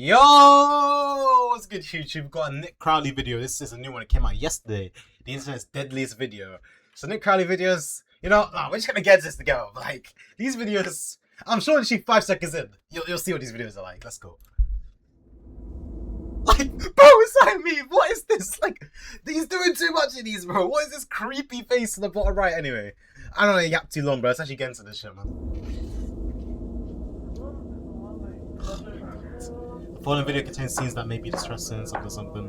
Yo, what's good, YouTube? We've got a Nick Crowley video. This is a new one that came out yesterday. The internet's deadliest video. So Nick Crowley videos, we're just gonna get this together. Like these videos, I'm sure literally 5 seconds in, you'll see what these videos are like. Let's go. Like, bro, it's like me. What is this? Like, he's doing too much in these, bro. What is this creepy face in the bottom right? Anyway, I don't know. Yap too long, bro. Let's actually get into this shit, man. The following video contains scenes that may be distressing, something.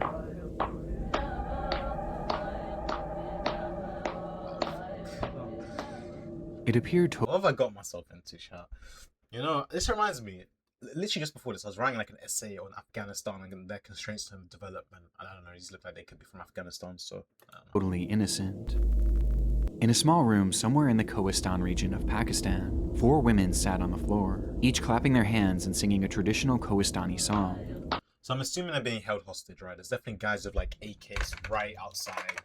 It appeared to... What have I got myself into, chat? This reminds me, literally just before this, I was writing like an essay on Afghanistan and their constraints to development. I don't know, these look like they could be from Afghanistan, so... totally innocent. In a small room somewhere in the Kohistan region of Pakistan, 4 women sat on the floor, each clapping their hands and singing a traditional Kohistani song. So I'm assuming they're being held hostage, right? There's definitely guys with like AKs right outside,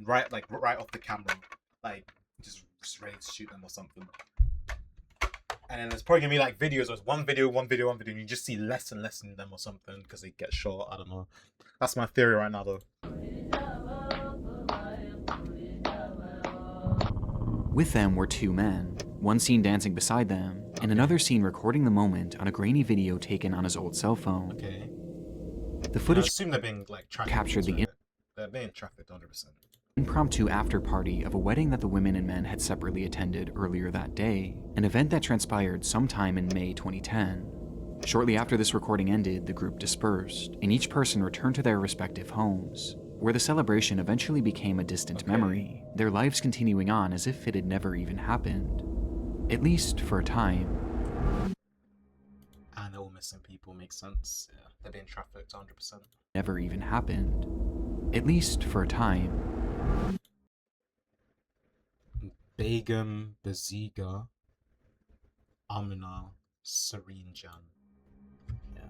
right off the camera, like just ready to shoot them or something. And then there's probably gonna be like videos where it's one video, and you just see less and less in them or something because they get shot. I don't know. That's my theory right now, though. With them were 2 men, one seen dancing beside them, and another seen recording the moment on a grainy video taken on his old cell phone. Okay. The footage I assume they're being like trafficked. captured the they're being trafficked 100%. impromptu after party of a wedding that the women and men had separately attended earlier that day, an event that transpired sometime in May 2010. Shortly after this recording ended, the group dispersed, and each person returned to their respective homes, where the celebration eventually became a distant memory, their lives continuing on as if it had never even happened. At least for a time. And they're all missing people, makes sense. Yeah, they're being trafficked 100%. Never even happened. At least for a time. Begum, Baziga, Amina, Serene Jan. Yeah.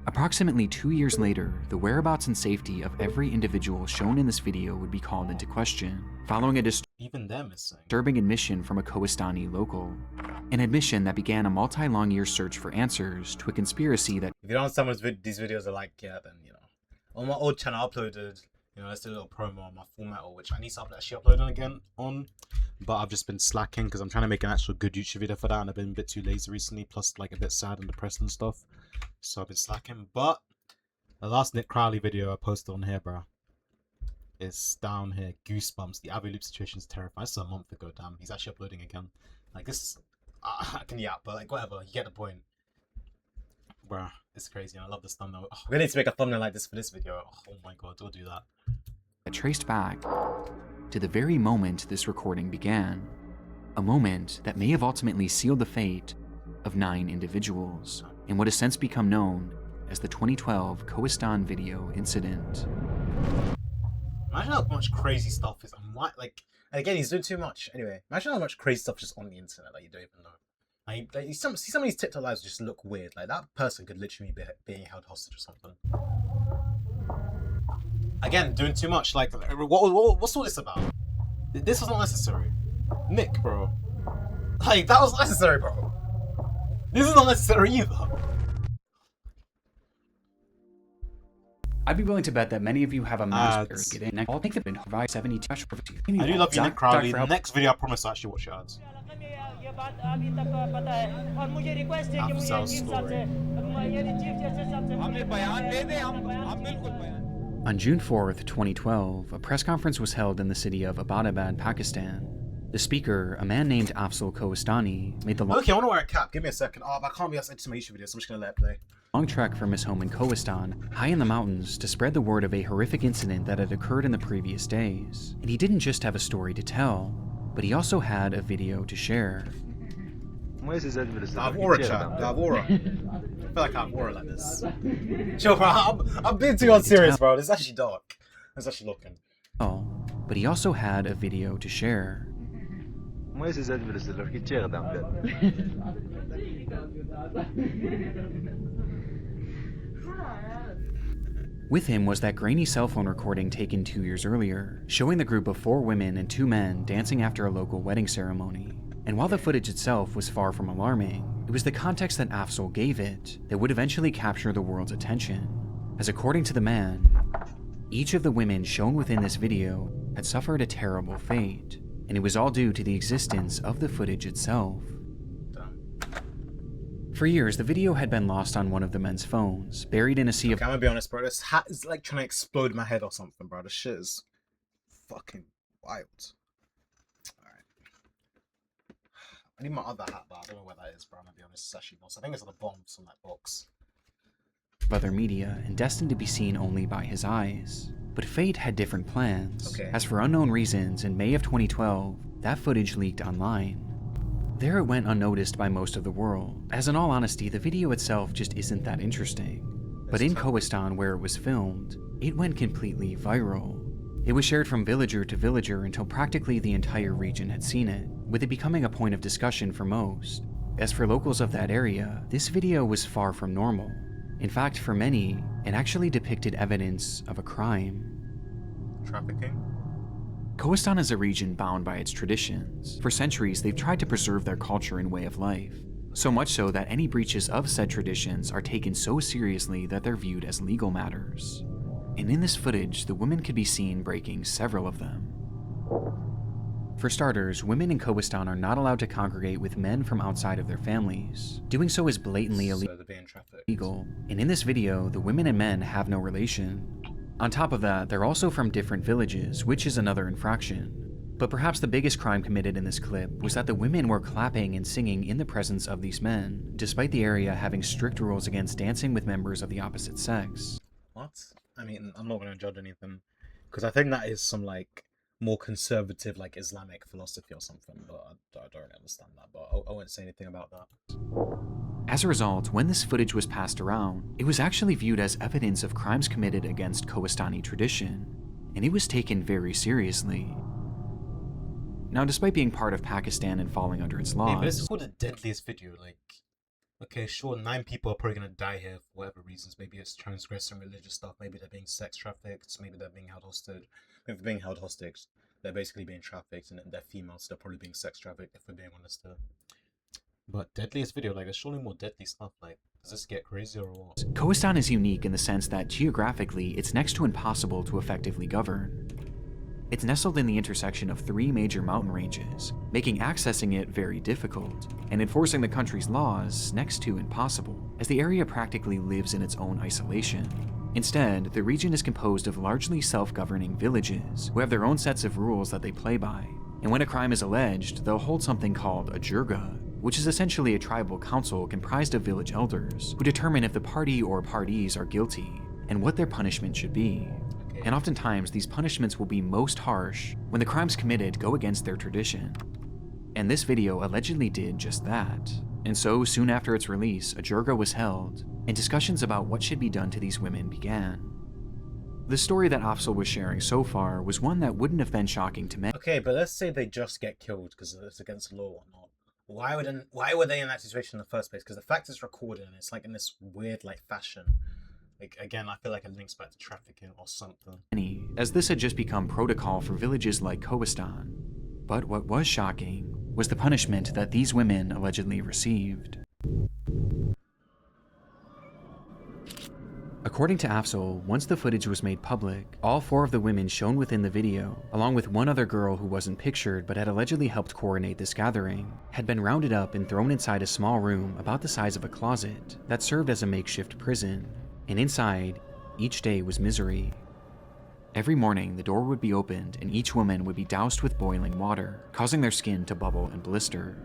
Approximately 2 years later, the whereabouts and safety of every individual shown in this video would be called into question, following a Even they're missing. disturbing admission from a Kohistani local. An admission that began a multi-long year search for answers to a conspiracy that If you don't understand what these videos are like, yeah, then, on my old channel, I uploaded, let's do a little promo on my Full Metal, which I need to actually upload on again but I've just been slacking because I'm trying to make an actual good YouTube video for that, and I've been a bit too lazy recently, plus like a bit sad and depressed and stuff, so I've been slacking. But the last Nick Crowley video I posted on here, bro, is down here, Goosebumps. The Avi Loop situation is terrifying. This is a month ago, damn. He's actually uploading again. Like this, I can yap, but like whatever, you get the point. Bruh, it's crazy. I love this thumbnail. We need to make a thumbnail like this for this video. Oh my god, don't do that. traced back to the very moment this recording began. A moment that may have ultimately sealed the fate of 9 individuals in what has since become known as the 2012 Kohistan video incident. Imagine how much crazy stuff is. Like, again, he's doing too much. Anyway, imagine how much crazy stuff just on the internet that you don't even know. Like you see some of these TikTok lives just look weird. Like that person could literally be being held hostage or something. Again, doing too much. Like, what's all this about? This was not necessary. Nick, bro. Like, that was necessary, bro. This is not necessary either. I'd be willing to bet that many of you have a master get in. I'll think they've been provide 70 I do love you, Nick Crowley. The next video, I promise I'll actually watch your ads. On June 4th, 2012, a press conference was held in the city of Abbottabad, Pakistan. The speaker, a man named Afzal Kohistani, made the Okay, I want to wear a cap. Give me a second. Oh, but I can't be outside to my YouTube video, so I'm just going to let it play. long trek from his home in Kohistan, high in the mountains, to spread the word of a horrific incident that had occurred in the previous days. And he didn't just have a story to tell, but he also had a video to share. I have aura, chat. I have aura. I feel like I have aura like this. Chill, bro. I'm being too unserious, bro. This is actually dark. It's actually looking. Oh, but he also had a video to share. With him was that grainy cell phone recording taken 2 years earlier, showing the group of 4 women and 2 men dancing after a local wedding ceremony. And while the footage itself was far from alarming, It was the context that Afzal gave it that would eventually capture the world's attention, as according to the man, each of the women shown within this video had suffered a terrible fate, and it was all due to the existence of the footage itself. For years, the video had been lost on one of the men's phones, buried in a sea of... Okay, I'm gonna be honest, bro. This hat is like trying to explode my head or something, bro. This shit is fucking wild. Alright. I need my other hat, but I don't know where that is, bro. I'm gonna be honest. It's actually not. I think it's at the bottom of that box. other media and destined to be seen only by his eyes. But fate had different plans, as for unknown reasons, in May of 2012, that footage leaked online. There it went unnoticed by most of the world, as in all honesty, the video itself just isn't that interesting. But in Kohistan, where it was filmed, it went completely viral. It was shared from villager to villager until practically the entire region had seen it, with it becoming a point of discussion for most. As for locals of that area, this video was far from normal. In fact, for many, it actually depicted evidence of a crime. Trafficking? Kohistan is a region bound by its traditions. For centuries, they've tried to preserve their culture and way of life. So much so that any breaches of said traditions are taken so seriously that they're viewed as legal matters. And in this footage, the women could be seen breaking several of them. For starters, women in Kohistan are not allowed to congregate with men from outside of their families. Doing so is blatantly illegal, and in this video, the women and men have no relation. On top of that, they're also from different villages, which is another infraction. But perhaps the biggest crime committed in this clip was that the women were clapping and singing in the presence of these men, despite the area having strict rules against dancing with members of the opposite sex. What? I mean, I'm not going to judge anything, because I think that is some, like, more conservative, like, Islamic philosophy or something, but I don't really understand that, but I won't say anything about that. As a result, when this footage was passed around, it was actually viewed as evidence of crimes committed against Kohistani tradition, and it was taken very seriously. Now, despite being part of Pakistan and falling under its laws... Hey, but this is called the deadliest video, like... Okay, sure, 9 people are probably gonna die here for whatever reasons. Maybe it's transgressing religious stuff, maybe they're being sex trafficked, maybe they're being held hostage. If they're being held hostage, they're basically being trafficked, and they're females, so they're probably being sex trafficked, if we're being honest here. But deadliest video, like, there's surely more deadly stuff, like, does this get crazier or what? Kohistan is unique in the sense that geographically, it's next to impossible to effectively govern. It's nestled in the intersection of 3 major mountain ranges, making accessing it very difficult, and enforcing the country's laws next to impossible, as the area practically lives in its own isolation. Instead, the region is composed of largely self-governing villages, who have their own sets of rules that they play by, and when a crime is alleged, they'll hold something called a jirga, which is essentially a tribal council comprised of village elders, who determine if the party or parties are guilty, and what their punishment should be. And oftentimes, these punishments will be most harsh when the crimes committed go against their tradition. And this video allegedly did just that. And so, soon after its release, a jirga was held, and discussions about what should be done to these women began. The story that Afzal was sharing so far was one that wouldn't have been shocking to many. Okay, but let's say they just get killed because it's against the law or not. Why were they in that situation in the first place? Because the fact it's recorded and it's like in this weird like fashion. Like, again, I feel like it links back to trafficking or something. As this had just become protocol for villages like Kohistan. But what was shocking was the punishment that these women allegedly received. According to Afzal, once the footage was made public, all 4 of the women shown within the video, along with one other girl who wasn't pictured but had allegedly helped coordinate this gathering, had been rounded up and thrown inside a small room about the size of a closet that served as a makeshift prison. And inside, each day was misery. Every morning, the door would be opened and each woman would be doused with boiling water, causing their skin to bubble and blister.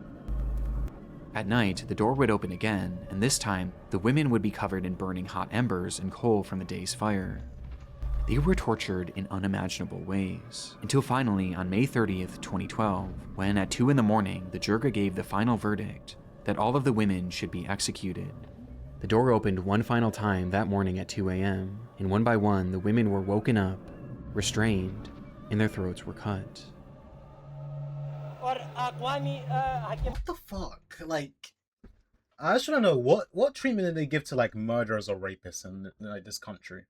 At night, the door would open again, and this time, the women would be covered in burning hot embers and coal from the day's fire. They were tortured in unimaginable ways, until finally, on May 30th, 2012, when at 2 in the morning, the jirga gave the final verdict that all of the women should be executed. The door opened one final time that morning at 2 a.m., and one by one, the women were woken up, restrained, and their throats were cut. What the fuck? Like, I just want to know what treatment did they give to like murderers or rapists in like this country?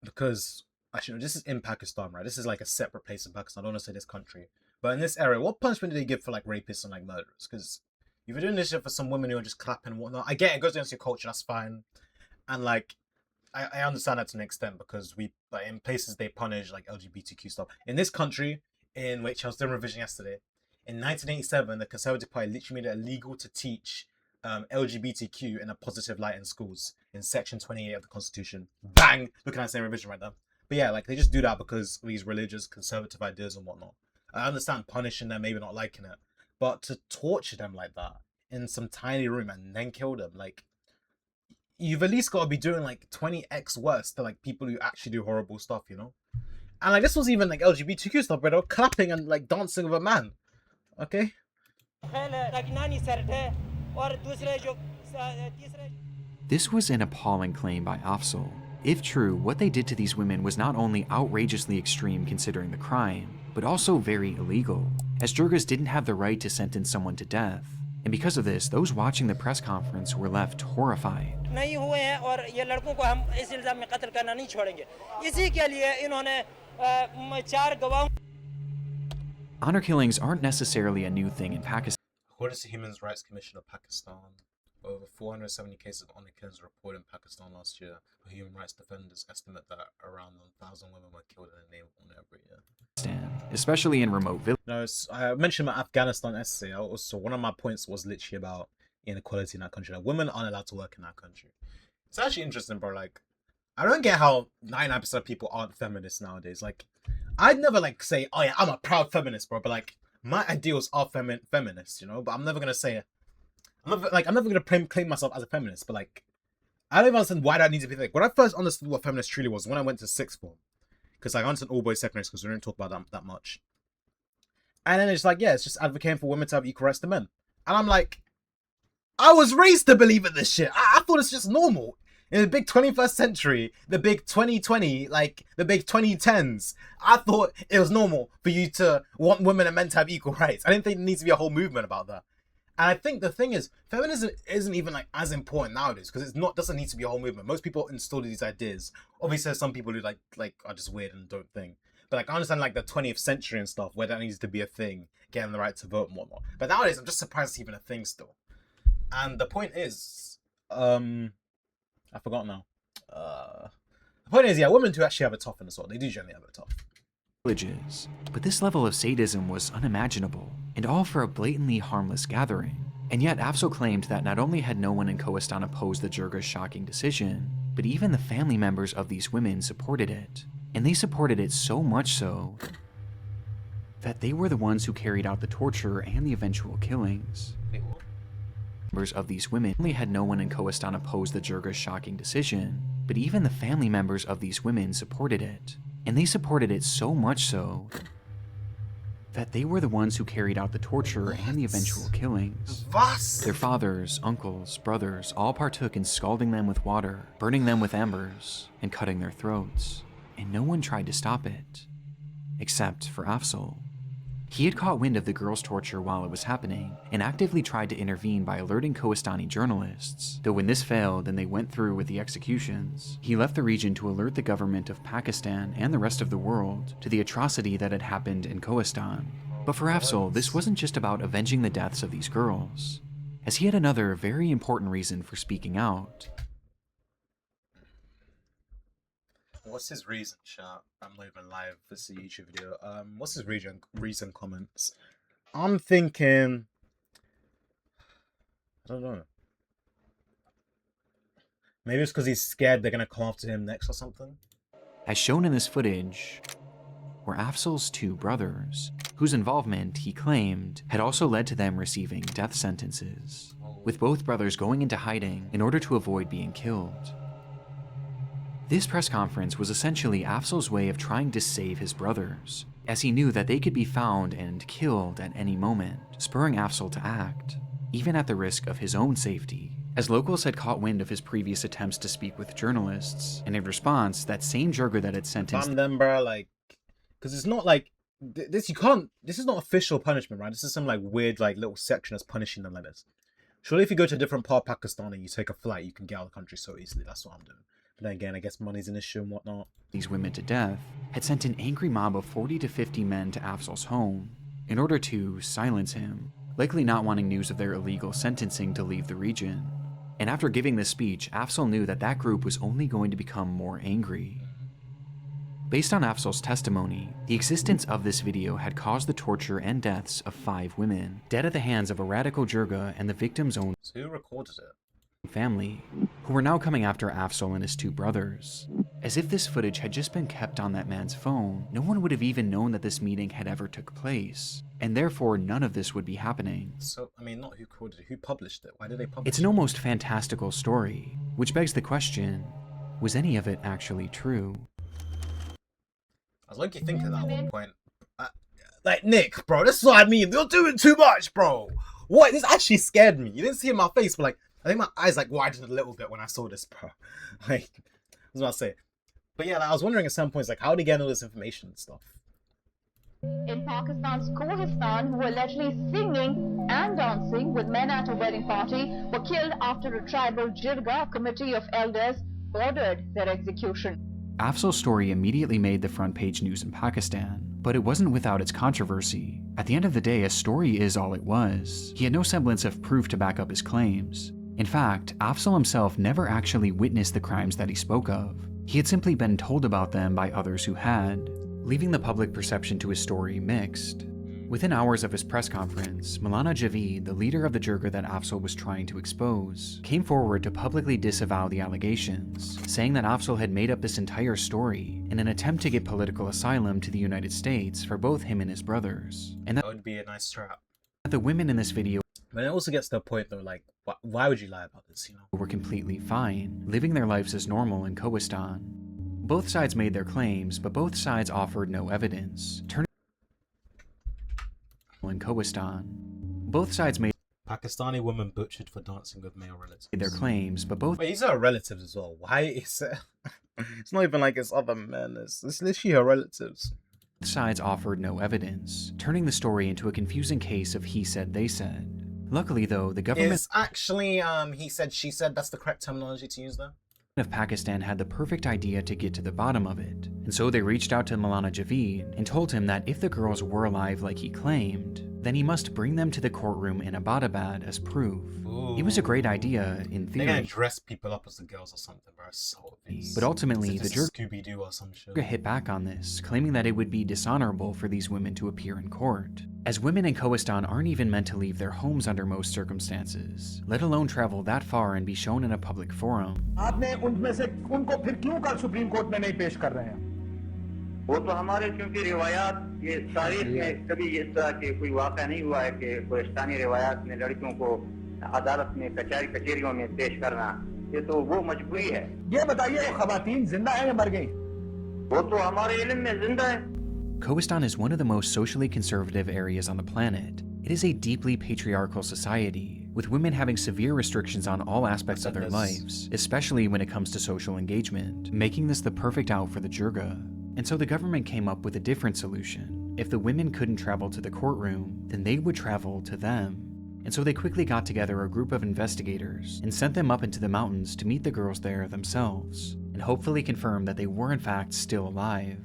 Because actually, no, this is in Pakistan, right? This is like a separate place in Pakistan. I don't want to say this country, but in this area, what punishment did they give for like rapists and like murderers? Because If you're doing this shit for some women who are just clapping and whatnot, I get it, it goes against your culture, that's fine. And like, I understand that to an extent because we, like, in places they punish like LGBTQ stuff. In this country, in which I was doing revision yesterday, in 1987, the Conservative Party literally made it illegal to teach LGBTQ in a positive light in schools in Section 28 of the Constitution. Bang! Looking at the same revision right now. But yeah, like they just do that because of these religious conservative ideas and whatnot. I understand punishing them, maybe not liking it, but to torture them like that in some tiny room and then kill them, like, you've at least got to be doing like 20x worse to like people who actually do horrible stuff, you know? And like this was even like LGBTQ stuff, where they were clapping and like dancing with a man. Okay? This was an appalling claim by Afzal. If true, what they did to these women was not only outrageously extreme considering the crime, but also very illegal, as Jurgas didn't have the right to sentence someone to death. And because of this, those watching the press conference were left horrified. Honor killings aren't necessarily a new thing in Pakistan. According to the Human Rights Commission of Pakistan, over 470 cases of honor killings were reported in Pakistan last year. Human rights defenders estimate that around 1,000 women were killed in the name of honor every year. Especially in remote villages. No, I mentioned my Afghanistan essay. Also, one of my points was literally about inequality in that country. Like, women aren't allowed to work in that country. It's actually interesting, bro. Like, I don't get how 99% of people aren't feminists nowadays. Like, I'd never like say, oh yeah, I'm a proud feminist, bro. But like, my ideals are feminists, you know. But I'm never gonna say it. I'm never gonna claim myself as a feminist. But like, I don't even understand why that needs to be like. When I first understood what feminist truly was, when I went to sixth form, because like, I went to an all-boys secondary school, so we didn't talk about that much. And then it's like, yeah, it's just advocating for women to have equal rights to men. And I'm like, I was raised to believe in this shit. I thought it's just normal. In the big 21st century, the big 2020, like the big 2010s, I thought it was normal for you to want women and men to have equal rights. I didn't think there needs to be a whole movement about that. And I think the thing is, feminism isn't even like as important nowadays because doesn't need to be a whole movement. Most people install these ideas. Obviously, there's some people who like are just weird and don't think. But like, I understand like the 20th century and stuff where that needs to be a thing, getting the right to vote and whatnot. But nowadays, I'm just surprised it's even a thing still. And the point is, I forgot now. The point is, yeah, women do actually have it tough in this world. They do generally have it tough. Villages. But this level of sadism was unimaginable, and all for a blatantly harmless gathering. And yet Afzal claimed that not only had no one in Kohistan opposed the Jurgas' shocking decision, but even the family members of these women supported it. And they supported it so much so that they were the ones who carried out the torture and the eventual killings. Members of these women only had no one in Kohistan opposed the Jurgas' shocking decision, but even the family members of these women supported it. And they supported it so much so that they were the ones who carried out the torture and the eventual killings. Their fathers, uncles, brothers all partook in scalding them with water, burning them with embers, and cutting their throats. And no one tried to stop it, except for Afzal. He had caught wind of the girls' torture while it was happening, and actively tried to intervene by alerting Kohistani journalists, though when this failed and they went through with the executions, he left the region to alert the government of Pakistan and the rest of the world to the atrocity that had happened in Kohistan. But for Afzal, this wasn't just about avenging the deaths of these girls, as he had another very important reason for speaking out. What's his reason, chat? I'm not even live. This is a YouTube video. What's his reason comments? I'm thinking, I don't know. Maybe it's because he's scared they're gonna come after him next or something. As shown in this footage, were Afzal's two brothers, whose involvement, he claimed, had also led to them receiving death sentences, with both brothers going into hiding in order to avoid being killed. This press conference was essentially Afzal's way of trying to save his brothers, as he knew that they could be found and killed at any moment, spurring Afzal to act, even at the risk of his own safety, as locals had caught wind of his previous attempts to speak with journalists, and in response, that same Jurga that had sentenced them, bro, like, because it's not like, this is not official punishment, right? This is some like weird like little section that's punishing them like this. Surely if you go to a different part of Pakistan and you take a flight, you can get out of the country so easily. That's what I'm doing. But then again, I guess money's an issue and whatnot. These women to death, had sent an angry mob of 40 to 50 men to Afzal's home in order to silence him, likely not wanting news of their illegal sentencing to leave the region. And after giving this speech, Afzal knew that that group was only going to become more angry. Based on Afzal's testimony, the existence of this video had caused the torture and deaths of 5 women, dead at the hands of a radical jirga and the victim's own So who recorded it? family, who were now coming after Afzal and his 2 brothers. As if this footage had just been kept on that man's phone, no one would have even known that this meeting had ever took place, and therefore none of this would be happening. So, I mean, not who recorded it, who published it? Why did they publish It's it? an almost fantastical story, which begs the question, was any of it actually true? I was lucky thinking that at one point. Like, Nick, bro, this is what I mean. You're doing too much, bro. What? This actually scared me. You didn't see it in my face, but like, I think my eyes like widened a little bit when I saw this, bro. Like, I was about to say. But yeah, like, I was wondering at some points, like, how did he get all this information and stuff? In Pakistan's Kohistan, who were allegedly singing and dancing with men at a wedding party, were killed after a tribal jirga committee of elders ordered their execution. Afzal's story immediately made the front page news in Pakistan, but it wasn't without its controversy. At the end of the day, a story is all it was. He had no semblance of proof to back up his claims. In fact, Afzal himself never actually witnessed the crimes that he spoke of. He had simply been told about them by others who had, leaving the public perception to his story mixed. Within hours of his press conference, Maulana Javeed, the leader of the jirga that Afzal was trying to expose, came forward to publicly disavow the allegations, saying that Afzal had made up this entire story in an attempt to get political asylum to the United States for both him and his brothers, and That would be a nice trap. that the women in this video But it also gets to the point though, like, why would you lie about this, you know? were completely fine, living their lives as normal in Kohistan. Both sides made their claims, but both sides offered no evidence. In Kohistan, both sides made Pakistani woman butchered for dancing with male relatives. their claims, but both Wait, these are her relatives as well. Why is it? It's not even like it's other men. It's literally her relatives. sides offered no evidence, turning the story into a confusing case of he said, they said. Luckily, though, the government It's actually he said, she said. That's the correct terminology to use there. of Pakistan had the perfect idea to get to the bottom of it, and so they reached out to Maulana Javeed and told him that if the girls were alive like he claimed, then he must bring them to the courtroom in Abbottabad as proof. It was a great idea in They're gonna theory, dress people up as the girls or something, bro. It's so obvious. but ultimately the It's jirga Scooby Doo or some shit. hit back on this, claiming that it would be dishonorable for these women to appear in court, as women in Kohistan aren't even meant to leave their homes under most circumstances, let alone travel that far and be shown in a public forum. आपने उनमें से उनको फिर क्यों कल supreme court में नहीं पेश कर रहे हैं? वो तो हमारे क्योंकि रिवायात ये तारीख में कभी इस तरह के कोई वाक़या नहीं हुआ है कि कोहिस्तानी रिवायात में लड़कियों को अदालत में कचहरियों में पेश करना, ये तो वो मजबूरी है। ये बताइए वो खवातीन जिंदा हैं या मर गई? वो तो हमारे इल्म में जिंदा है। Kohistan is one of the most socially conservative areas on the planet. It is a deeply patriarchal society, with women having severe restrictions on all aspects of their lives, especially when it comes to social engagement, making this the perfect out for the jirga. And so the government came up with a different solution. If the women couldn't travel to the courtroom, then they would travel to them. And so they quickly got together a group of investigators and sent them up into the mountains to meet the girls there themselves, and hopefully confirm that they were in fact still alive.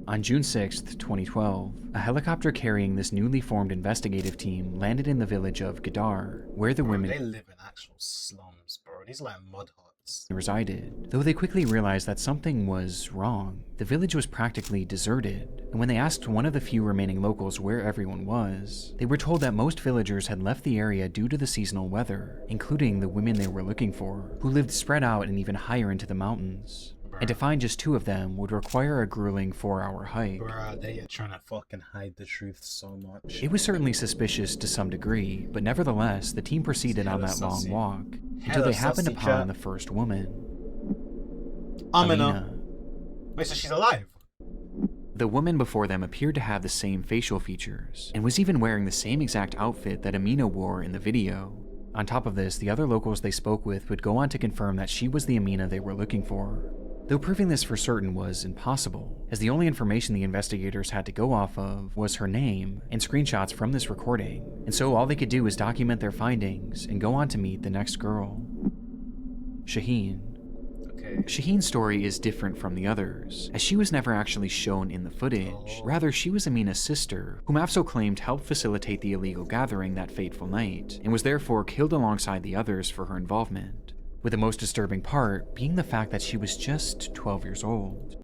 On June 6, 2012, a helicopter carrying this newly formed investigative team landed in the village of Gadar, where the Bro, women they live in actual slums, bro. These are like mud huts. resided, though they quickly realized that something was wrong. The village was practically deserted, and when they asked one of the few remaining locals where everyone was, they were told that most villagers had left the area due to the seasonal weather, including the women they were looking for, who lived spread out and even higher into the mountains. And to find just 2 of them would require a grueling 4-hour hike. Bro, they are trying to fucking hide the truth so much. It was certainly suspicious to some degree, but nevertheless, the team proceeded on that long walk until they happened upon the first woman, Amina. Wait, so she's alive? The woman before them appeared to have the same facial features, and was even wearing the same exact outfit that Amina wore in the video. On top of this, the other locals they spoke with would go on to confirm that she was the Amina they were looking for. Though proving this for certain was impossible, as the only information the investigators had to go off of was her name and screenshots from this recording, and so all they could do was document their findings and go on to meet the next girl, Shaheen. Okay. Shaheen's story is different from the others, as she was never actually shown in the footage. Rather, she was Amina's sister, whom Afzal claimed helped facilitate the illegal gathering that fateful night, and was therefore killed alongside the others for her involvement, with the most disturbing part being the fact that she was just 12 years old.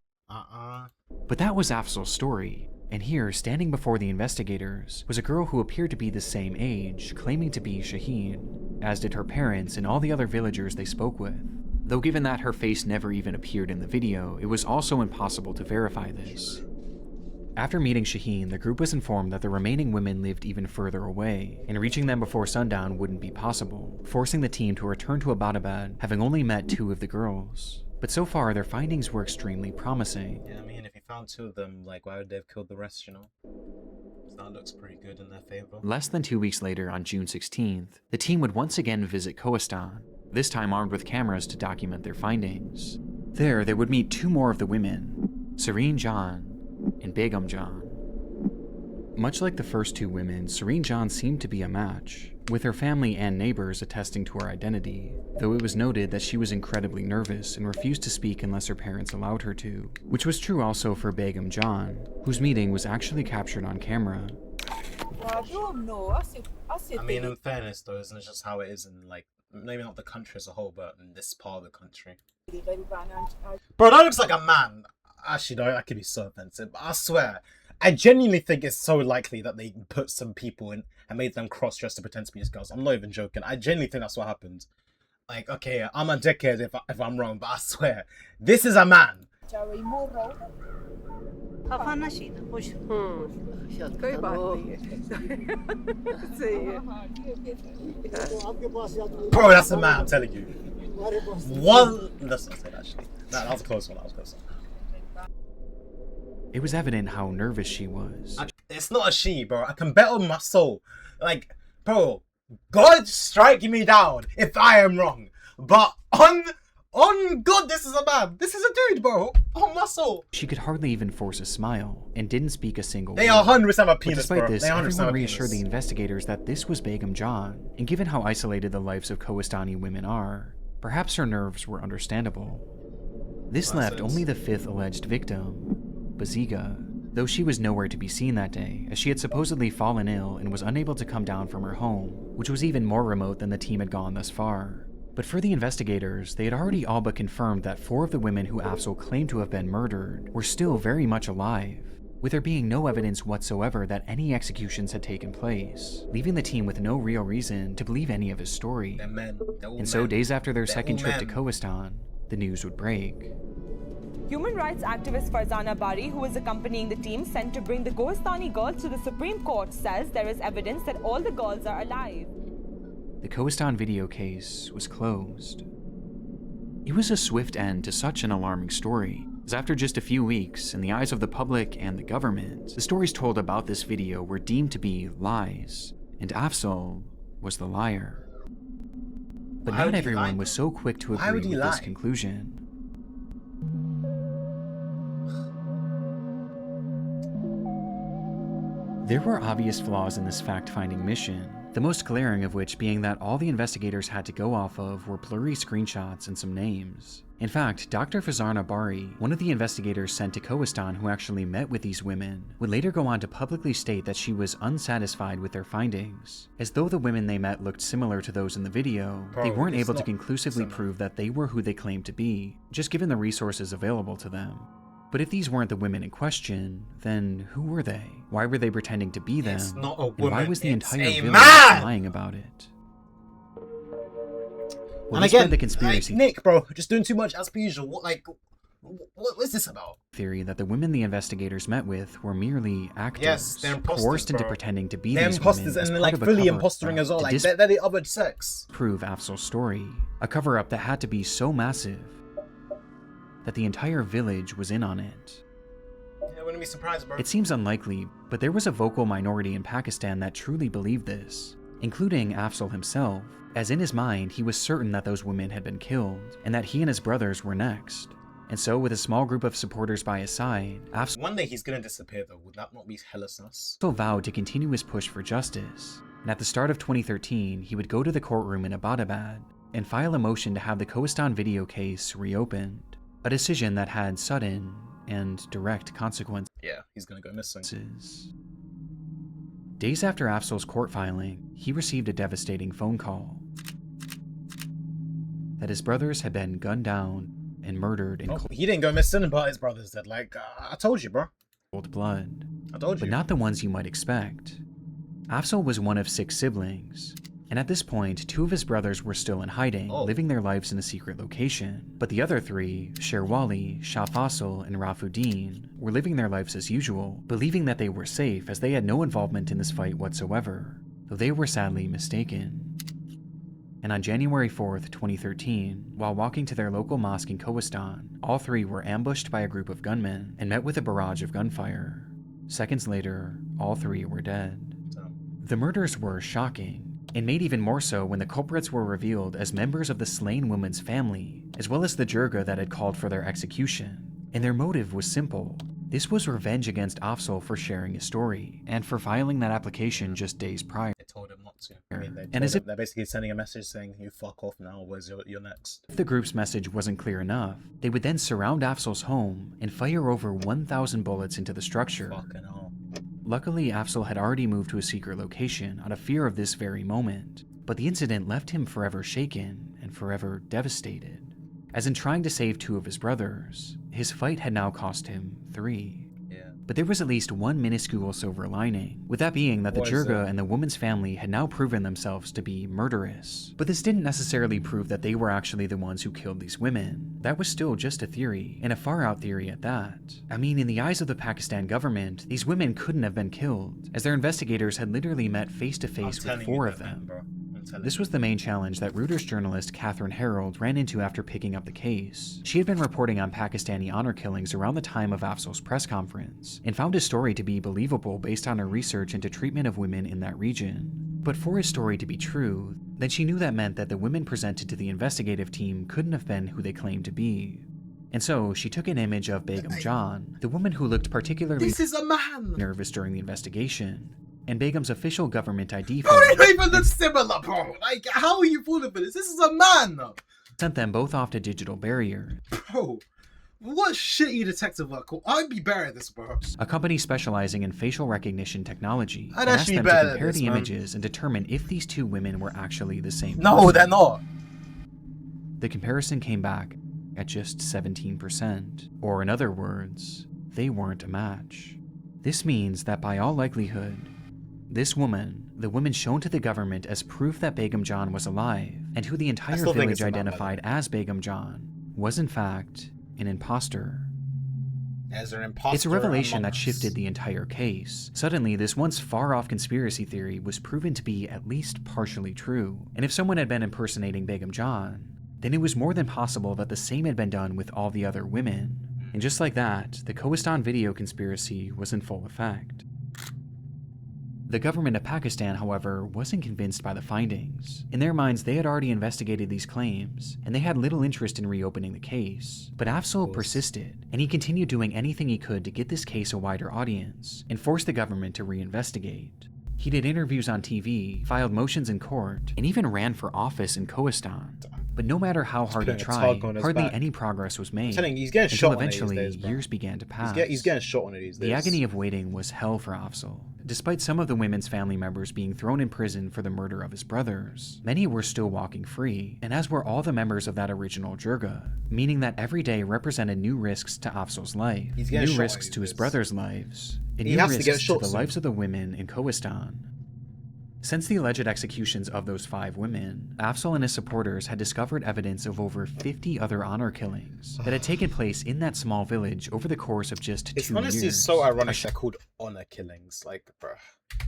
But that was Afzal's story, and here, standing before the investigators, was a girl who appeared to be the same age, claiming to be Shaheen, as did her parents and all the other villagers they spoke with. Though given that her face never even appeared in the video, it was also impossible to verify this. After meeting Shaheen, the group was informed that the remaining women lived even further away, and reaching them before sundown wouldn't be possible, forcing the team to return to Abbottabad, having only met 2 of the girls. But so far, their findings were extremely promising. Yeah, I mean, if you found 2 of them, like, why would they have killed the rest, you know? So that looks pretty good in their favor. Less than 2 weeks later, on June 16th, the team would once again visit Kohistan, this time armed with cameras to document their findings. There, they would meet 2 more of the women, Serene Jan and Begum Jan. Much like the first 2 women, Serene Jan seemed to be a match, with her family and neighbors attesting to her identity, though it was noted that she was incredibly nervous and refused to speak unless her parents allowed her to, which was true also for Begum Jan, whose meeting was actually captured on camera. I mean, in fairness though, isn't it just how it is in, like, maybe not the country as a whole, but in this part of the country? Bro, that looks like a man. Actually, no, that could be so offensive, but I swear, I genuinely think it's so likely that they put some people in and made them cross-dress to pretend to be these girls. I'm not even joking. I genuinely think that's what happened. Like, okay, I'm a dickhead if I'm wrong, but I swear, this is a man. Bro, that's a man, I'm telling you. One. Let's not say that, actually. That was a close one. That was a close one. It was evident how nervous she was. It's not a she, bro. I can bet on my soul. Like, bro, God strike me down if I am wrong. But on God, this is a man. This is a dude, bro. On my soul. She could hardly even force a smile and didn't speak a single word. They 100% have a But penis, despite bro. this, They 100% everyone have a reassured the penis. investigators that this was Begum Jan, and given how isolated the lives of Kohistani women are, perhaps her nerves were understandable. This left only the 5th alleged victim, Baziga, though she was nowhere to be seen that day, as she had supposedly fallen ill and was unable to come down from her home, which was even more remote than the team had gone thus far. But for the investigators, they had already all but confirmed that 4 of the women who Afzal claimed to have been murdered were still very much alive, with there being no evidence whatsoever that any executions had taken place, leaving the team with no real reason to believe any of his story. They're men. They're all And so men. days after their They're second all trip to men. Kohistan, the news would break. Human rights activist Farzana Bari, who is accompanying the team sent to bring the Kohistani girls to the Supreme Court, says there is evidence that all the girls are alive. The Kohistan video case was closed. It was a swift end to such an alarming story, as after just a few weeks, in the eyes of the public and the government, the stories told about this video were deemed to be lies, and Afzal was the liar. But Why not would he everyone lie? was so quick to Why would agree he with this lie? conclusion. There were obvious flaws in this fact-finding mission, the most glaring of which being that all the investigators had to go off of were blurry screenshots and some names. In fact, Dr. Farzana Bari, one of the investigators sent to Kohistan who actually met with these women, would later go on to publicly state that she was unsatisfied with their findings. As though the women they met looked similar to those in the video, they Bro, weren't it's able to not conclusively similar. prove that they were who they claimed to be, just given the resources available to them. But if these weren't the women in question, then who were they? Why were they pretending to be them? It's not a And why woman, was the it's entire a village man! lying about it? Well, And this again, led the conspiracy like, Nick, bro, just doing too much as per usual. What is this about? theory that the women the investigators met with were merely actors, Yes, they're imposters, coerced into bro. pretending to be They're these imposters women as and they're part like of a fully cover-up impostering as well. to Like they're the other sex. disprove Afzal's story. A cover-up that had to be so massive that the entire village was in on it. Yeah, wouldn't be surprised, bro. It seems unlikely, but there was a vocal minority in Pakistan that truly believed this, including Afzal himself, as in his mind he was certain that those women had been killed, and that he and his brothers were next. And so, with a small group of supporters by his side, Afzal One day he's gonna disappear though. Would that not be hella sus? vowed to continue his push for justice, and at the start of 2013, he would go to the courtroom in Abbottabad, and file a motion to have the Kohistan video case reopened, a decision that had sudden and direct consequences. Yeah, he's gonna go missing. Days after Afzal's court filing, he received a devastating phone call that his brothers had been gunned down and murdered in He didn't go missing, but his brother's dead. Like, I told you, bro. cold blood. I told you. But not the ones you might expect. Afzal was one of 6 siblings, and at this point, 2 of his brothers were still in hiding, living their lives in a secret location. But the other 3, Sherwali, Shah Faisal, and Rafuddin, were living their lives as usual, believing that they were safe as they had no involvement in this fight whatsoever, though they were sadly mistaken. And on January 4th, 2013, while walking to their local mosque in Kohistan, all 3 were ambushed by a group of gunmen and met with a barrage of gunfire. Seconds later, all 3 were dead. The murders were shocking, and made even more so when the culprits were revealed as members of the slain woman's family, as well as the jirga that had called for their execution. And their motive was simple. This was revenge against Afzal for sharing his story, and for filing that application just days prior. They told him not to. I mean, they're basically sending a message saying, you fuck off now, where's your next? If the group's message wasn't clear enough, they would then surround Afzal's home and fire over 1,000 bullets into the structure. Fucking hell. Luckily, Afzal had already moved to a secret location out of fear of this very moment, but the incident left him forever shaken and forever devastated. As in trying to save 2 of his brothers, his fight had now cost him 3. But there was at least one minuscule silver lining, with that being that the jirga and the woman's family had now proven themselves to be murderous. But this didn't necessarily prove that they were actually the ones who killed these women. That was still just a theory, and a far-out theory at that. I mean, in the eyes of the Pakistan government, these women couldn't have been killed, as their investigators had literally met face-to-face with 4 of them. This was the main challenge that Reuters journalist Catherine Harold ran into after picking up the case. She had been reporting on Pakistani honor killings around the time of Afzal's press conference, and found his story to be believable based on her research into treatment of women in that region. But for his story to be true, then she knew that meant that the women presented to the investigative team couldn't have been who they claimed to be. And so she took an image of Begum John, the woman who looked particularly nervous during the investigation, and Begum's official government ID Bro, they don't even look similar, bro. Like, how are you falling for this? This is a man. Sent them both off to Digital Barrier. Bro, what shitty detective work. I'd be better at this, bro. A company specializing in facial recognition technology. I'd and asked actually them be to better at compare this, the man. images and determine if these 2 women were actually the same No, person. they're not. The comparison came back at just 17%. Or in other words, they weren't a match. This means that by all likelihood, this woman, the woman shown to the government as proof that Begum John was alive, and who the entire still think village it's a man, by the identified as Begum John, was in fact an imposter. As an imposter. It's a revelation among that us. shifted the entire case. Suddenly, this once far-off conspiracy theory was proven to be at least partially true. And if someone had been impersonating Begum John, then it was more than possible that the same had been done with all the other women. And just like that, the Kohistan video conspiracy was in full effect. The government of Pakistan, however, wasn't convinced by the findings. In their minds, they had already investigated these claims, and they had little interest in reopening the case. But Afzal persisted, and he continued doing anything he could to get this case a wider audience, and force the government to reinvestigate. He did interviews on TV, filed motions in court, and even ran for office in Kohistan. But no matter how hard he putting a tried, tug on his hardly back. any progress was made. I'm telling you, he's getting until shot on it eventually, these days, bro. years began to pass. He's getting shot on it these days. The agony of waiting was hell for Afzal. Despite some of the women's family members being thrown in prison for the murder of his brothers, many were still walking free, and as were all the members of that original jirga, meaning that every day represented new risks to Afzal's life, He's getting new shot risks these to his days. brothers' lives, and He new has to get risks to shot the soon. lives of the women in Kohistan. Since the alleged executions of those 5 women, Afzal and his supporters had discovered evidence of over 50 other honor killings that had taken place in that small village over the course of just 2 It's years. honestly so ironic they're called honor killings. Like, bro.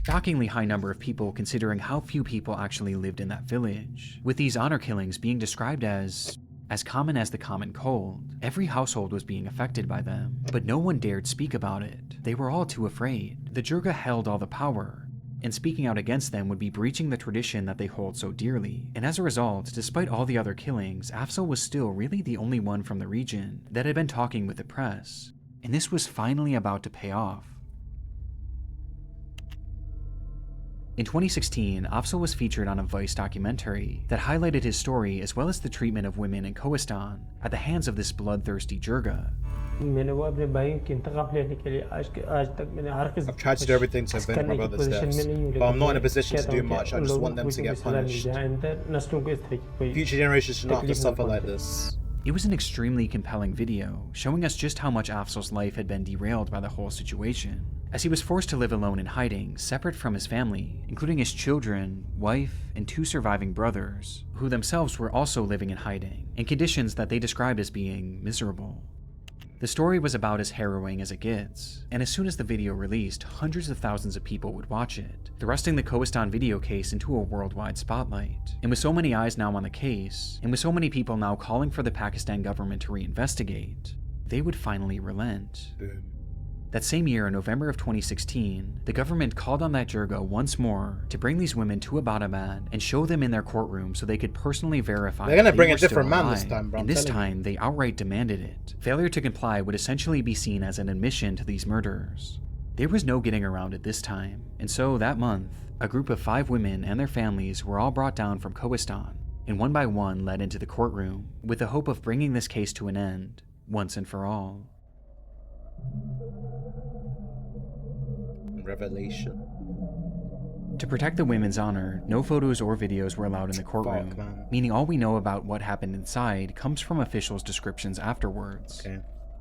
Shockingly high number of people considering how few people actually lived in that village, with these honor killings being described as common as the common cold. Every household was being affected by them, but no one dared speak about it. They were all too afraid. The jirga held all the power, and speaking out against them would be breaching the tradition that they hold so dearly. And as a result, despite all the other killings, Afzal was still really the only one from the region that had been talking with the press, and this was finally about to pay off. In 2016, Afzal was featured on a Vice documentary that highlighted his story as well as the treatment of women in Kohistan at the hands of this bloodthirsty Jirga. I've tried to do everything to avenge my brother's deaths, but I'm not in a position to do much. I just want them to get punished. Future generations should not have to suffer like this. It was an extremely compelling video, showing us just how much Afzal's life had been derailed by the whole situation, as he was forced to live alone in hiding, separate from his family, including his children, wife, and 2 surviving brothers, who themselves were also living in hiding, in conditions that they described as being miserable. The story was about as harrowing as it gets, and as soon as the video released, hundreds of thousands of people would watch it, thrusting the Kohistan video case into a worldwide spotlight. And with so many eyes now on the case, and with so many people now calling for the Pakistan government to reinvestigate, they would finally relent. Boom. That same year, in November of 2016, the government called on that Jirga once more to bring these women to Abbottabad and show them in their courtroom so they could personally verify They're gonna that bring they a were still different man alive. this time, bro. And this time, they outright demanded it. Failure to comply would essentially be seen as an admission to these murders. There was no getting around it this time, and so that month, a group of 5 women and their families were all brought down from Kohistan, and one by one led into the courtroom, with the hope of bringing this case to an end, once and for all. Revelation. To protect the women's honor, no photos or videos were allowed in the courtroom, Fuck, man. meaning all we know about what happened inside comes from officials' descriptions afterwards. Okay.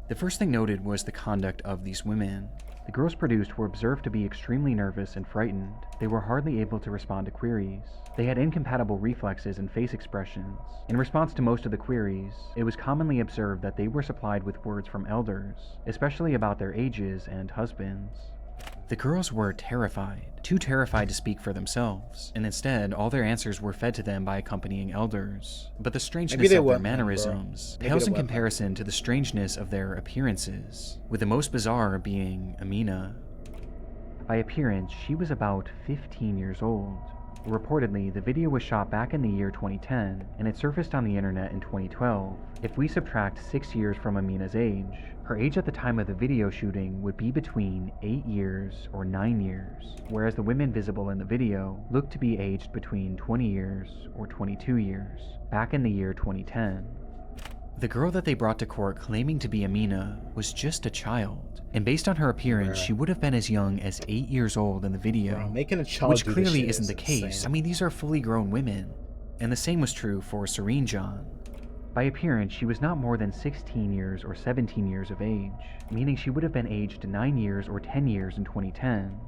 The first thing noted was the conduct of these women. The girls produced were observed to be extremely nervous and frightened. They were hardly able to respond to queries. They had incompatible reflexes and face expressions. In response to most of the queries, it was commonly observed that they were supplied with words from elders, especially about their ages and husbands. The girls were terrified, too terrified to speak for themselves, and instead all their answers were fed to them by accompanying elders. But the strangeness of their mannerisms pales in comparison to the strangeness of their appearances, with the most bizarre being Amina. By appearance, she was about 15 years old. Reportedly, the video was shot back in the year 2010, and it surfaced on the internet in 2012. If we subtract 6 years from Amina's age, her age at the time of the video shooting would be between 8 years or 9 years, whereas the women visible in the video looked to be aged between 20 years or 22 years, back in the year 2010. The girl that they brought to court claiming to be Amina was just a child, and based on her appearance, she would have been as young as 8 years old in the video, Bro, making a child which do this clearly shit isn't is the case. insane. I mean, these are fully grown women, and the same was true for Serene John. By appearance, she was not more than 16 years or 17 years of age, meaning she would have been aged 9 years or 10 years in 2010.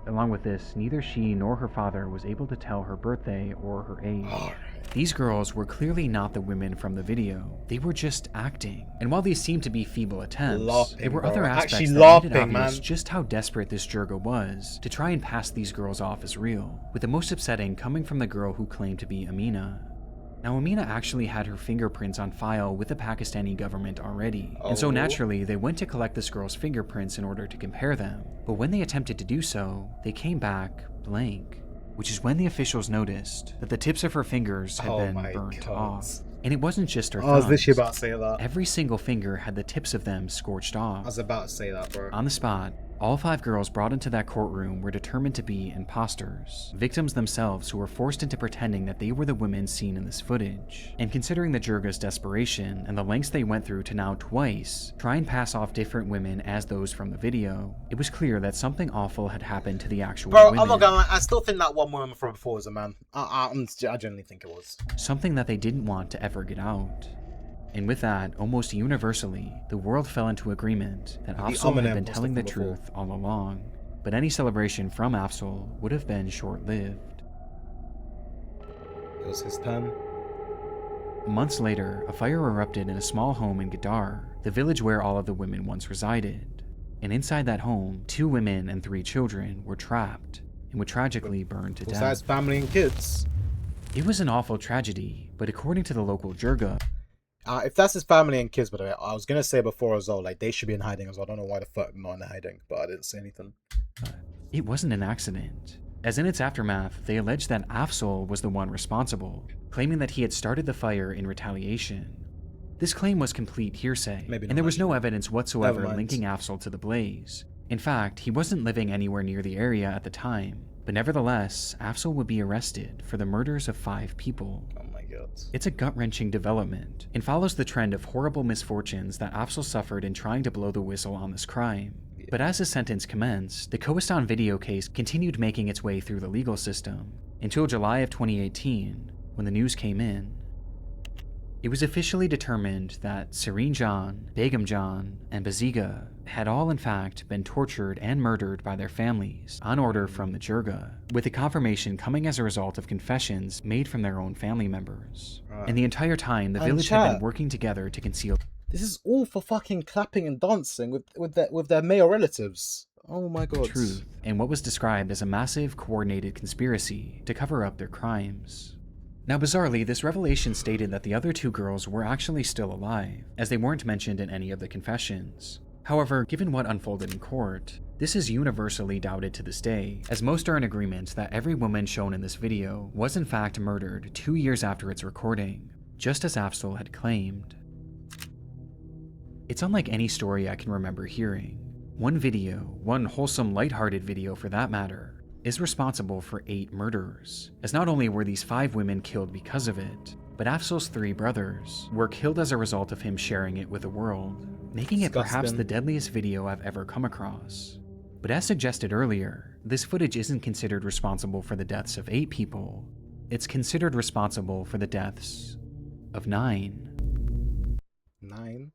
Along with this, neither she nor her father was able to tell her birthday or her age. These girls were clearly not the women from the video. They were just acting. And while these seemed to be feeble attempts, there were other aspects that made it obvious just how desperate this Jirga was to try and pass these girls off as real, with the most upsetting coming from the girl who claimed to be Amina. Now, Amina actually had her fingerprints on file with the Pakistani government already, and so naturally they went to collect this girl's fingerprints in order to compare them. But when they attempted to do so, they came back blank, which is when the officials noticed that the tips of her fingers had been burnt off. And it wasn't just her thumbs. I was literally about to say that. Every single finger had the tips of them scorched off. I was about to say that, bro. On the spot, all 5 girls brought into that courtroom were determined to be imposters, victims themselves who were forced into pretending that they were the women seen in this footage. And considering the Jirga's desperation and the lengths they went through to now twice try and pass off different women as those from the video, it was clear that something awful had happened to the actual women. I'm not gonna lie, I still think that one woman from before was a man. I genuinely think it was. Something that they didn't want to ever get out. And with that, almost universally, the world fell into agreement that Afzal had been telling the truth all along. But any celebration from Afzal would have been short-lived. It was his turn. Months later, a fire erupted in a small home in Gadar, the village where all of the women once resided. And inside that home, 2 women and 3 children were trapped and would tragically burn to death. Besides family and kids. It was an awful tragedy, but according to the local Jirga, if that's his family and kids, by the way, I was gonna say before as well, like they should be in hiding as well. I don't know why the fuck they're not in hiding, but I didn't say anything. It wasn't an accident, as in its aftermath, they alleged that Afzal was the one responsible, claiming that he had started the fire in retaliation. This claim was complete hearsay, and there was no evidence whatsoever linking Afzal to the blaze. In fact, he wasn't living anywhere near the area at the time, But nevertheless, Afzal would be arrested for the murders of 5 people. Oh my god. It's a gut-wrenching development, and follows the trend of horrible misfortunes that Afzal suffered in trying to blow the whistle on this crime. But as his sentence commenced, the Kohistan video case continued making its way through the legal system, until July of 2018, when the news came in. It was officially determined that Serene Jan, Begum Jan, and Baziga had all in fact been tortured and murdered by their families on order from the Jirga, with the confirmation coming as a result of confessions made from their own family members. And the entire time, the village had been working together to conceal. This is all for fucking clapping and dancing with their male relatives. Oh my god. Truth, and what was described as a massive, coordinated conspiracy to cover up their crimes. Now bizarrely, this revelation stated that the other 2 girls were actually still alive, as they weren't mentioned in any of the confessions. However, given what unfolded in court, this is universally doubted to this day, as most are in agreement that every woman shown in this video was in fact murdered 2 years after its recording, just as Afzal had claimed. It's unlike any story I can remember hearing. One video, one wholesome, lighthearted video for that matter, is responsible for 8 murders, as not only were these 5 women killed because of it, but Afzal's 3 brothers were killed as a result of him sharing it with the world, making it perhaps the deadliest video I've ever come across. But as suggested earlier, this footage isn't considered responsible for the deaths of 8 people, it's considered responsible for the deaths of 9. 9?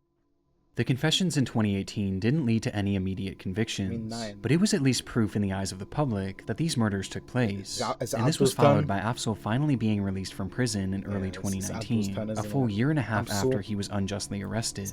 The confessions in 2018 didn't lead to any immediate convictions, but it was at least proof in the eyes of the public that these murders took place, and this was followed by Afzal finally being released from prison in early 2019, a full year and a half after he was unjustly arrested.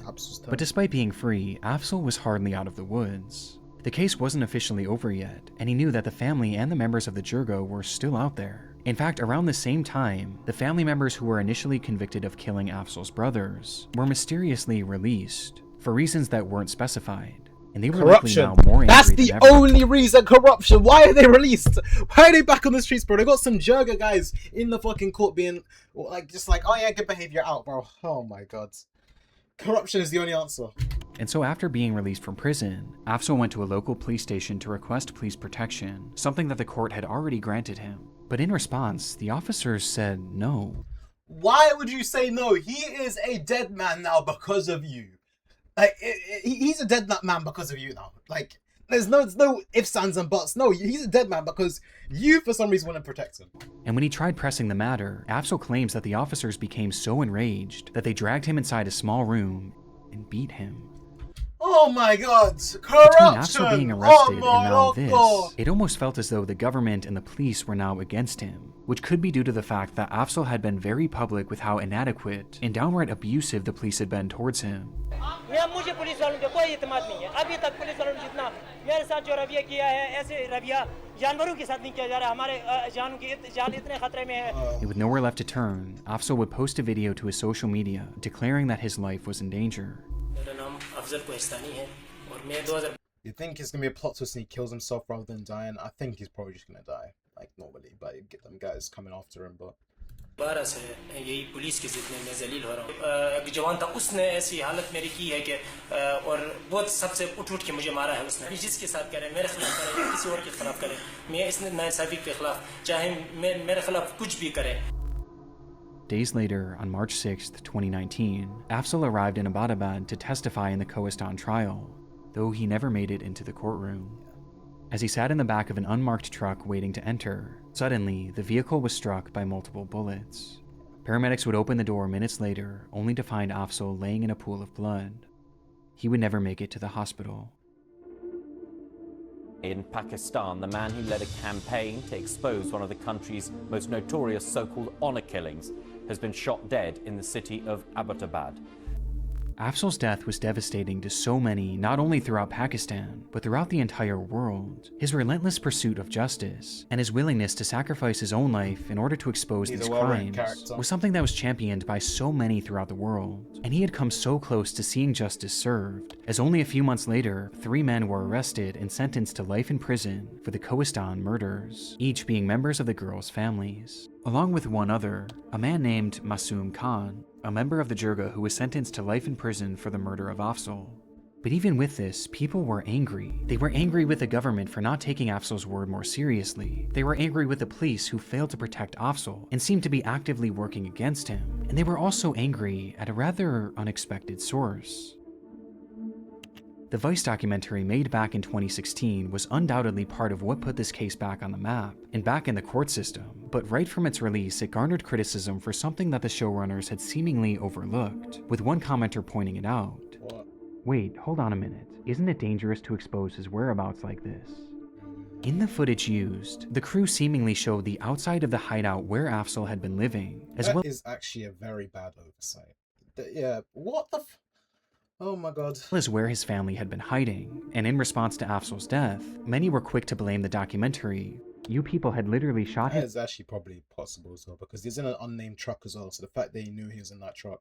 But despite being free, Afzal was hardly out of the woods. The case wasn't officially over yet, and he knew that the family and the members of the Jirga were still out there. In fact, around the same time, the family members who were initially convicted of killing Afzal's brothers were mysteriously released, for reasons that weren't specified, and they were likely now more angry That's the than ever. only reason. Corruption. Why are they released? Why are they back on the streets, bro? They got some Jirga guys in the fucking court being like, just like, oh yeah, good behavior out, bro. Oh my god. Corruption is the only answer. And so after being released from prison, Afzal went to a local police station to request police protection, something that the court had already granted him. But in response, the officers said no. Why would you say no? He is a dead man now because of you. Like, he's a dead man because of you now. Like, there's no ifs, ands, and buts. No, he's a dead man because you, for some reason, want to protect him. And when he tried pressing the matter, Afzal claims that the officers became so enraged that they dragged him inside a small room and beat him. Oh my god, corruption! Between Afzal being arrested and now this, god. it almost felt as though the government and the police were now against him, which could be due to the fact that Afzal had been very public with how inadequate and downright abusive the police had been towards him. And with nowhere left to turn, Afzal would post a video to his social media declaring that his life was in danger. You think it's gonna be a plot twist and he kills himself rather than dying? I think he's probably just gonna die, like normally, but you get them guys coming after him, but... यही police की जिद में मैं जलील हो रहा हूँ एक जवान था उसने ऐसी हालत मेरी की है कि और बहुत सबसे उठ के मुझे मारा है उसने जिसके साथ करे मेरे खिलाफ करे या किसी और के खिलाफ करे मैं इसने नाइंसाफी के खिलाफ चाहे मेरे खिलाफ कुछ भी करे. Days later, on March 6th, 2019, Afzal arrived in Abbottabad to testify in the Kohistan trial, though he never made it into the courtroom. As he sat in the back of an unmarked truck waiting to enter, suddenly, the vehicle was struck by multiple bullets. Paramedics would open the door minutes later, only to find Afzal laying in a pool of blood. He would never make it to the hospital. In Pakistan, the man who led a campaign to expose one of the country's most notorious so-called honor killings has been shot dead in the city of Abbottabad. Afzal's death was devastating to so many, not only throughout Pakistan, but throughout the entire world. His relentless pursuit of justice, and his willingness to sacrifice his own life in order to expose these crimes, was something that was championed by so many throughout the world. And he had come so close to seeing justice served, as only a few months later, 3 men were arrested and sentenced to life in prison for the Kohistan murders, each being members of the girls' families. Along with one other, a man named Masoom Khan, a member of the Jirga who was sentenced to life in prison for the murder of Afzal. But even with this, people were angry. They were angry with the government for not taking Afzal's word more seriously. They were angry with the police who failed to protect Afzal and seemed to be actively working against him. And they were also angry at a rather unexpected source. The Vice documentary made back in 2016 was undoubtedly part of what put this case back on the map and back in the court system, but right from its release it garnered criticism for something that the showrunners had seemingly overlooked, with one commenter pointing it out. Wait, hold on a minute. Isn't it dangerous to expose his whereabouts like this? In the footage used, the crew seemingly showed the outside of the hideout where Afzal had been living, as well. That is actually a very bad oversight. Yeah, what the oh my god. As where his family had been hiding, and in response to Afzal's death, many were quick to blame the documentary. You people had literally shot him. That is actually probably possible as well, because he's in an unnamed truck as well, so the fact they knew he was in that truck,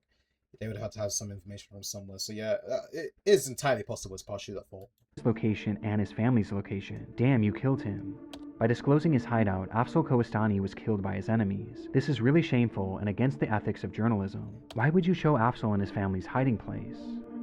they would have to have some information from somewhere. So yeah, it is entirely possible it's partially that fault. His location and his family's location. Damn, you killed him. By disclosing his hideout, Afzal Kohestani was killed by his enemies. This is really shameful and against the ethics of journalism. Why would you show Afzal and his family's hiding place?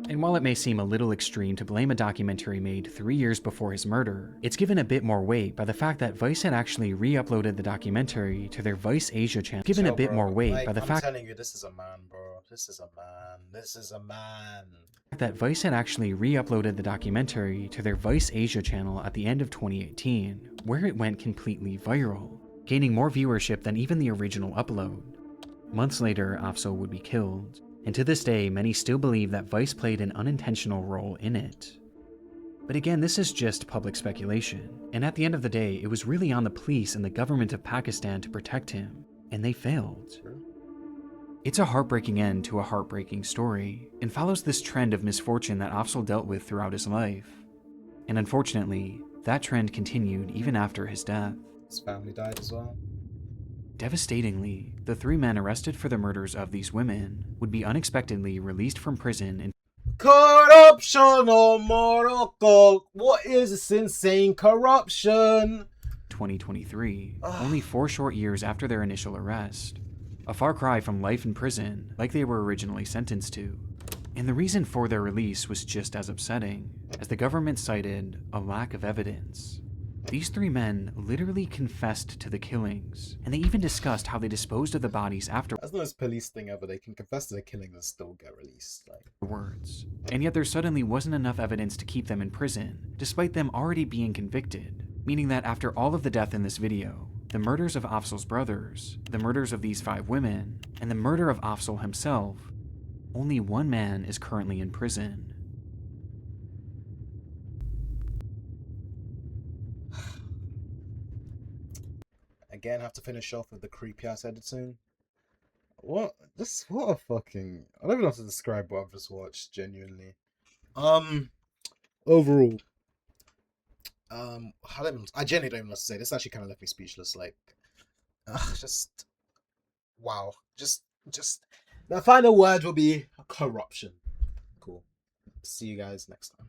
And while it may seem a little extreme to blame a documentary made 3 years before his murder, it's given a bit more weight by the fact that Vice had actually re-uploaded the documentary to their Vice Asia channel. Given a bit more weight by the fact I'm telling you, this is a man, bro. This is a man. This is a man. That Vice had actually re-uploaded the documentary to their Vice Asia channel at the end of 2018, where it went completely viral, gaining more viewership than even the original upload. Months later, Afzal would be killed, and to this day, many still believe that Vice played an unintentional role in it. But again, this is just public speculation, and at the end of the day, it was really on the police and the government of Pakistan to protect him, and they failed. It's a heartbreaking end to a heartbreaking story, and follows this trend of misfortune that Afzal dealt with throughout his life. And unfortunately, that trend continued even after his death. His family died as well. Devastatingly, the 3 men arrested for the murders of these women would be unexpectedly released from prison in Corruption on Morocco. What is this insane corruption? 2023, only 4 short years after their initial arrest. A far cry from life in prison, like they were originally sentenced to. And the reason for their release was just as upsetting, as the government cited a lack of evidence. These 3 men literally confessed to the killings, and they even discussed how they disposed of the bodies afterwards. That's the most police thing ever. They can confess to the killings and still get released. And yet there suddenly wasn't enough evidence to keep them in prison, despite them already being convicted. Meaning that after all of the death in this video, the murders of Afzal's brothers, the murders of these 5 women, and the murder of Afzal himself, only 1 man is currently in prison. Again, have to finish off with the creepy ass editing. What a fucking, I don't even know how to describe what I've just watched, genuinely. Overall, I genuinely don't even know what to say. This actually kind of left me speechless. Like, just wow. Just the final word will be corruption. Cool. See you guys next time.